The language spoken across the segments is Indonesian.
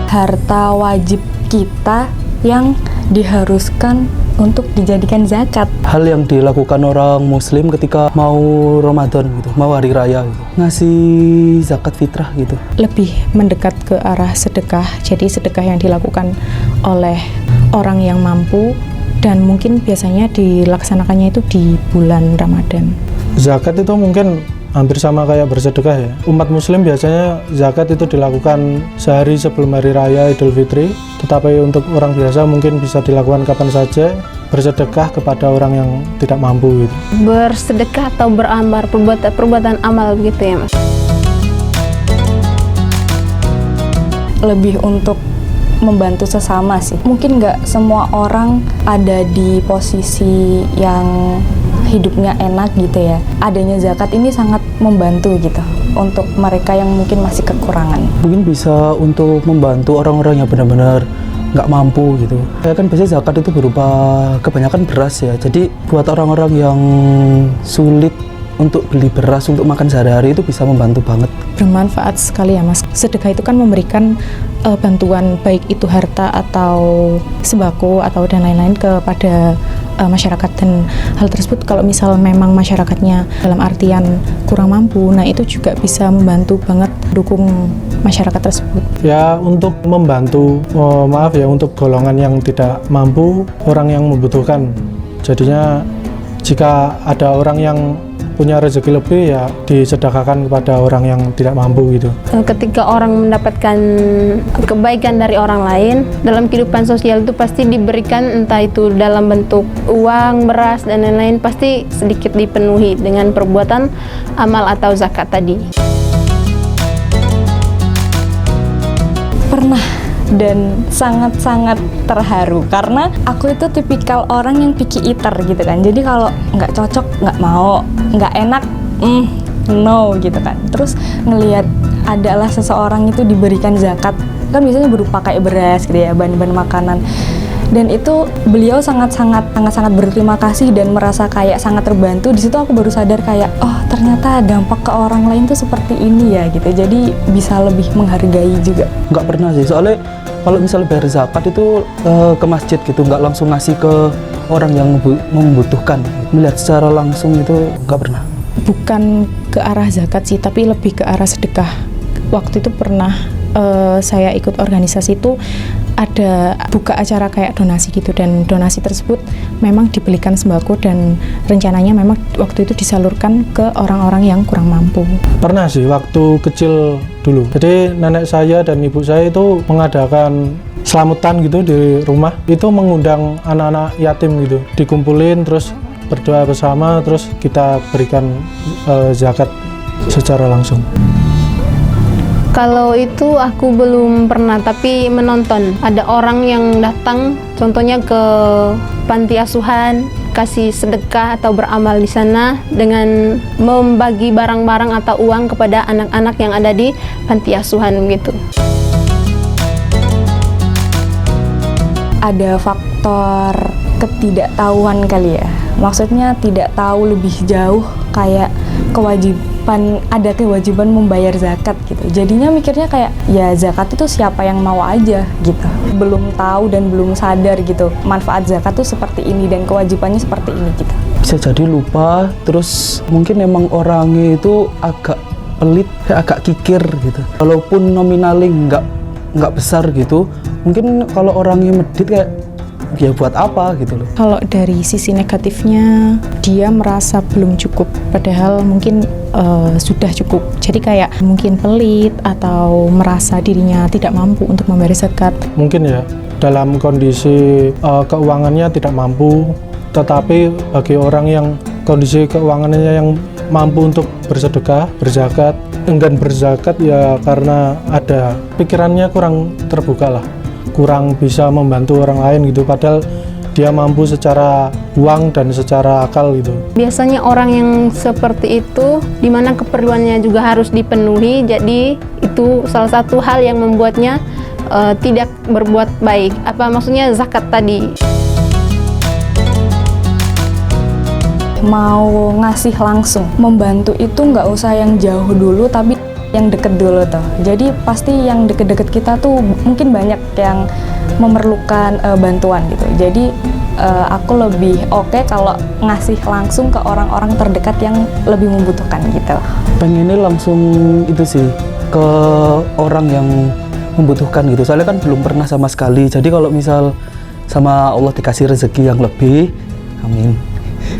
harta wajib kita yang diharuskan untuk dijadikan zakat. Hal yang dilakukan orang muslim ketika mau Ramadan gitu, mau hari raya gitu, ngasih zakat fitrah gitu. Lebih mendekat ke arah sedekah, jadi sedekah yang dilakukan oleh orang yang mampu dan mungkin biasanya dilaksanakannya itu di bulan Ramadan. Zakat itu mungkin hampir sama kayak bersedekah ya. Umat muslim biasanya zakat itu dilakukan sehari sebelum hari raya Idul Fitri, tetapi untuk orang biasa mungkin bisa dilakukan kapan saja, bersedekah kepada orang yang tidak mampu gitu. Bersedekah atau beramal, perbuatan amal begitu ya Mas. Lebih untuk membantu sesama sih. Mungkin nggak semua orang ada di posisi yang hidupnya enak gitu ya. Adanya zakat ini sangat membantu gitu untuk mereka yang mungkin masih kekurangan. Mungkin bisa untuk membantu orang-orang yang benar-benar nggak mampu gitu. Kayak kan biasanya zakat itu berupa kebanyakan beras ya. Jadi buat orang-orang yang sulit untuk beli beras untuk makan sehari-hari itu bisa membantu banget. Bermanfaat sekali ya Mas. Sedekah itu kan memberikan bantuan baik itu harta atau sembako atau dan lain-lain kepada masyarakat, dan hal tersebut kalau misal memang masyarakatnya dalam artian kurang mampu, nah itu juga bisa membantu banget dukung masyarakat tersebut. Ya untuk membantu, maaf ya, untuk golongan yang tidak mampu, orang yang membutuhkan. Jadinya jika ada orang yang punya rezeki lebih ya disedekahkan kepada orang yang tidak mampu gitu. Ketika orang mendapatkan kebaikan dari orang lain, dalam kehidupan sosial itu pasti diberikan, entah itu dalam bentuk uang, beras, dan lain-lain, pasti sedikit dipenuhi dengan perbuatan amal atau zakat tadi. Pernah, dan sangat-sangat terharu karena aku itu tipikal orang yang picky eater gitu kan. Jadi kalau nggak cocok nggak mau, nggak enak no gitu kan. Terus ngelihat adalah seseorang itu diberikan zakat, kan biasanya berupa kayak beras gitu ya, bahan-bahan makanan. Dan itu beliau sangat-sangat berterima kasih dan merasa kayak sangat terbantu. Di situ aku baru sadar kayak, oh ternyata dampak ke orang lain tuh seperti ini ya gitu. Jadi bisa lebih menghargai juga. Nggak pernah sih, soalnya kalau misalnya bayar zakat itu ke masjid gitu, nggak langsung ngasih ke orang yang membutuhkan. Melihat secara langsung itu nggak pernah. Bukan ke arah zakat sih, tapi lebih ke arah sedekah. Waktu itu pernah saya ikut organisasi itu ada buka acara kayak donasi gitu, dan donasi tersebut memang dibelikan sembako dan rencananya memang waktu itu disalurkan ke orang-orang yang kurang mampu. Pernah sih waktu kecil dulu. Jadi nenek saya dan ibu saya itu mengadakan selamutan gitu di rumah. Itu mengundang anak-anak yatim gitu, dikumpulin terus berdoa bersama, terus kita berikan zakat secara langsung. Kalau itu aku belum pernah, tapi menonton. Ada orang yang datang, contohnya ke panti asuhan, kasih sedekah atau beramal di sana dengan membagi barang-barang atau uang kepada anak-anak yang ada di panti asuhan gitu. Ada faktor ketidaktahuan kali ya. Maksudnya tidak tahu lebih jauh kayak ada kewajiban membayar zakat gitu. Jadinya mikirnya kayak ya zakat itu siapa yang mau aja gitu. Belum tahu dan belum sadar gitu manfaat zakat tuh seperti ini dan kewajibannya seperti ini gitu. Bisa jadi lupa, terus mungkin emang orangnya itu agak pelit, agak kikir gitu. Walaupun nominalnya nggak besar gitu, mungkin kalau orangnya medit kayak ya buat apa gitu loh. Kalau dari sisi negatifnya, dia merasa belum cukup, padahal mungkin sudah cukup. Jadi kayak mungkin pelit atau merasa dirinya tidak mampu untuk membayar zakat. Mungkin ya dalam kondisi keuangannya tidak mampu, tetapi bagi orang yang kondisi keuangannya yang mampu untuk bersedekah, berzakat, enggan berzakat ya karena ada pikirannya kurang terbuka lah, kurang bisa membantu orang lain gitu, padahal dia mampu secara uang dan secara akal gitu. Biasanya orang yang seperti itu, di mana keperluannya juga harus dipenuhi, jadi itu salah satu hal yang membuatnya tidak berbuat baik. Apa maksudnya zakat tadi? Mau ngasih langsung, membantu itu nggak usah yang jauh dulu, tapi yang deket dulu tuh. Jadi pasti yang deket-deket kita tuh mungkin banyak yang memerlukan bantuan gitu. Jadi aku lebih oke kalau ngasih langsung ke orang-orang terdekat yang lebih membutuhkan gitu. Pengennya langsung itu sih ke orang yang membutuhkan gitu. Soalnya kan belum pernah sama sekali. Jadi kalau misal sama Allah dikasih rezeki yang lebih, amin,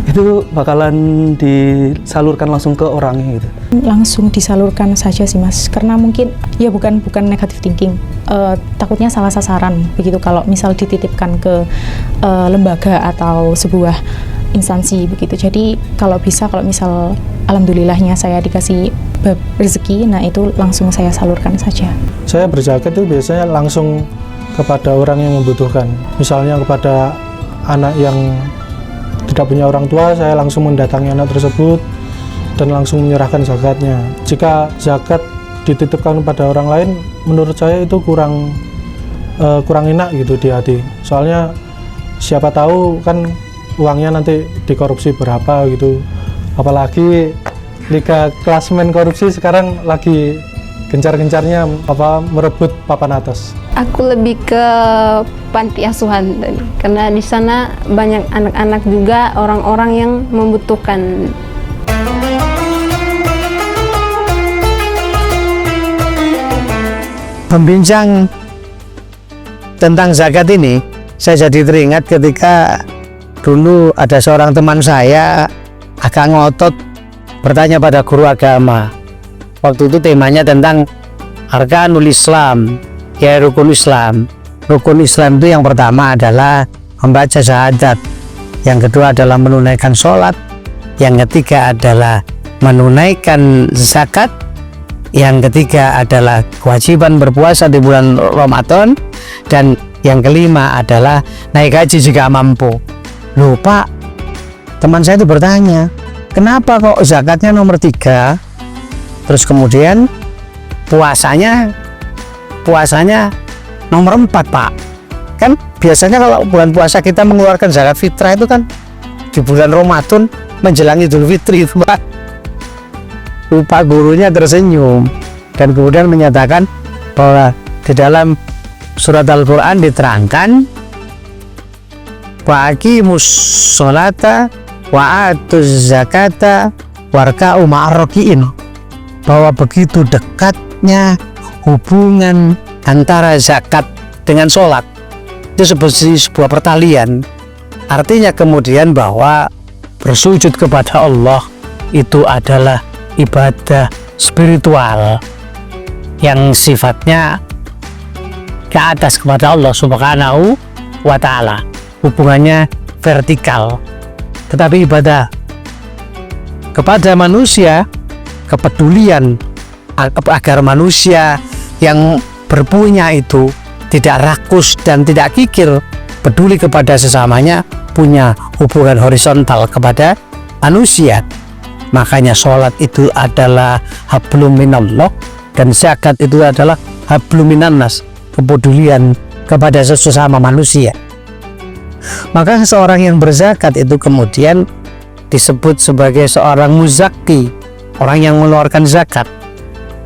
itu bakalan disalurkan langsung ke orangnya gitu. Langsung disalurkan saja sih Mas, karena mungkin ya bukan negative thinking, takutnya salah sasaran begitu kalau misal dititipkan ke lembaga atau sebuah instansi begitu. Jadi kalau misal alhamdulillahnya saya dikasih rezeki, nah itu langsung saya salurkan saja. Saya berzakat itu biasanya langsung kepada orang yang membutuhkan. Misalnya kepada anak yang tidak punya orang tua, saya langsung mendatangi anak tersebut dan langsung menyerahkan zakatnya. Jika zakat dititipkan pada orang lain, menurut saya itu kurang enak gitu di hati. Soalnya siapa tahu kan uangnya nanti dikorupsi berapa gitu. Apalagi liga klasmen korupsi sekarang lagi gencar-gencarnya merebut papan atas. Aku lebih ke panti asuhan tadi, karena di sana banyak anak-anak juga orang-orang yang membutuhkan. Membincang tentang zakat ini, saya jadi teringat ketika dulu ada seorang teman saya agak ngotot bertanya pada guru agama. Waktu itu temanya tentang Arkanul Islam, ya rukun Islam. Rukun Islam itu yang pertama adalah membaca syahadat, yang kedua adalah menunaikan sholat, yang ketiga adalah menunaikan zakat, yang ketiga adalah kewajiban berpuasa di bulan Ramadan, dan yang kelima adalah naik haji jika mampu. Loh Pak, teman saya itu bertanya, kenapa kok zakatnya nomor 3, terus kemudian puasanya nomor 4 Pak? Kan biasanya kalau bulan puasa kita mengeluarkan zakat fitrah itu kan di bulan Ramadan menjelang Idul Fitri itu Pak. Lupa gurunya tersenyum dan kemudian menyatakan bahwa di dalam surat Al-Quran diterangkan wa aqimus sholata wa atuz zakata warka'u ma'arroki'in, bahwa begitu dekatnya hubungan antara zakat dengan sholat. Itu seperti sebuah pertalian. Artinya kemudian bahwa bersujud kepada Allah itu adalah ibadah spiritual yang sifatnya ke atas kepada Allah Subhanahu wa ta'ala, hubungannya vertikal. Tetapi ibadah kepada manusia, kepedulian agar manusia yang berpunya itu tidak rakus dan tidak kikir, peduli kepada sesamanya, punya hubungan horizontal kepada manusia. Makanya sholat itu adalah hablum minallah dan zakat itu adalah hablum minannas, kepedulian kepada sesama manusia. Maka seorang yang berzakat itu kemudian disebut sebagai seorang muzaki, orang yang mengeluarkan zakat,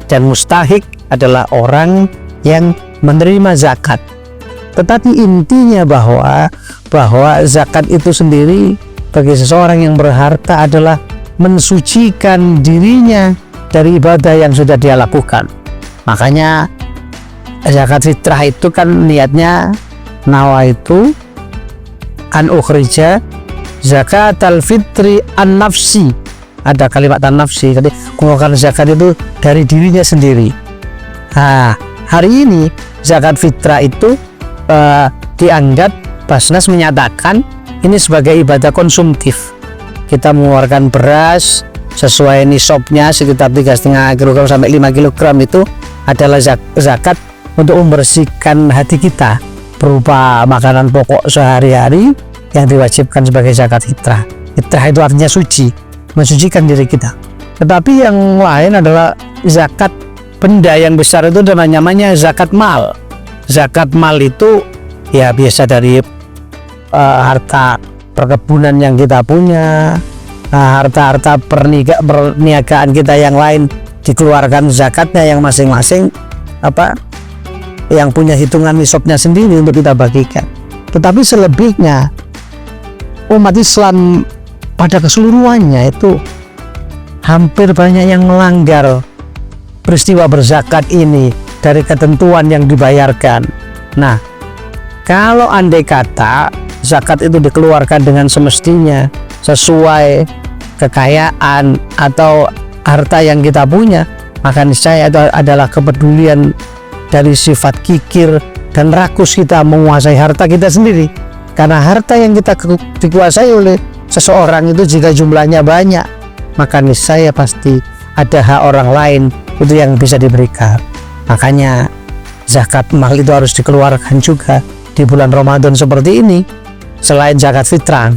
dan mustahik adalah orang yang menerima zakat. Tetapi intinya bahwa zakat itu sendiri bagi seseorang yang berharta adalah mensucikan dirinya dari ibadah yang sudah dia lakukan. Makanya zakat fitrah itu kan niatnya nawaitu an ukhrija zakat al-fitri an-nafsi. Ada kalimat an-nafsi, jadi mengeluarkan zakat itu dari dirinya sendiri. Nah, hari ini zakat fitrah itu dianggap Basnas menyatakan ini sebagai ibadah konsumtif. Kita mengeluarkan beras sesuai nisabnya sekitar 3,5 kg sampai 5 kg itu adalah zakat untuk membersihkan hati kita berupa makanan pokok sehari-hari yang diwajibkan sebagai zakat fitrah. Fitrah itu artinya suci, mensucikan diri kita. Tetapi yang lain adalah zakat benda yang besar, itu namanya zakat mal. Zakat mal itu ya biasa dari harta perkebunan yang kita punya, harta-harta perniagaan kita yang lain dikeluarkan zakatnya yang masing-masing yang punya hitungan nisabnya sendiri untuk kita bagikan. Tetapi selebihnya umat Islam pada keseluruhannya itu hampir banyak yang melanggar peristiwa berzakat ini dari ketentuan yang dibayarkan. Nah, kalau andai kata zakat itu dikeluarkan dengan semestinya sesuai kekayaan atau harta yang kita punya, maka niscaya itu adalah kepedulian dari sifat kikir dan rakus kita menguasai harta kita sendiri. Karena harta yang kita dikuasai oleh seseorang itu jika jumlahnya banyak, maka niscaya pasti ada hak orang lain itu yang bisa diberikan. Makanya zakat mal itu harus dikeluarkan juga di bulan Ramadan seperti ini. Selain zakat fitrah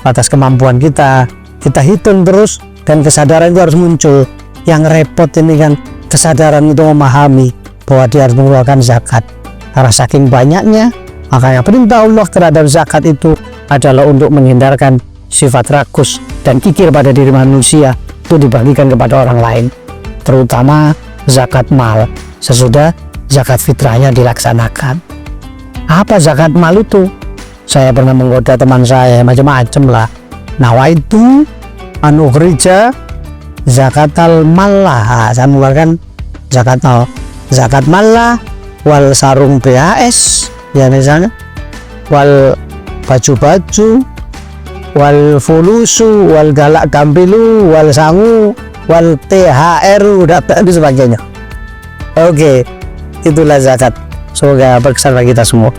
atas kemampuan kita hitung terus, dan kesadaran itu harus muncul. Yang repot ini kan kesadaran itu memahami bahwa dia harus mengeluarkan zakat. Karena saking banyaknya, makanya perintah Allah terhadap zakat itu adalah untuk menghindarkan sifat rakus dan kikir pada diri manusia itu dibagikan kepada orang lain, terutama zakat mal sesudah zakat fitrahnya dilaksanakan. Apa zakat mal itu? Saya pernah menggoda teman saya macam-macam lah. Nawaitu an ukhrija zakatal mallah, saya mengeluarkan zakat mallah wal sarung BHS ya misalnya, wal baju-baju, wal fulusu, wal galak gambilu, wal sangu, wal THR dan sebagainya. Oke, itulah zakat. Semoga berkesan bagi kita semua.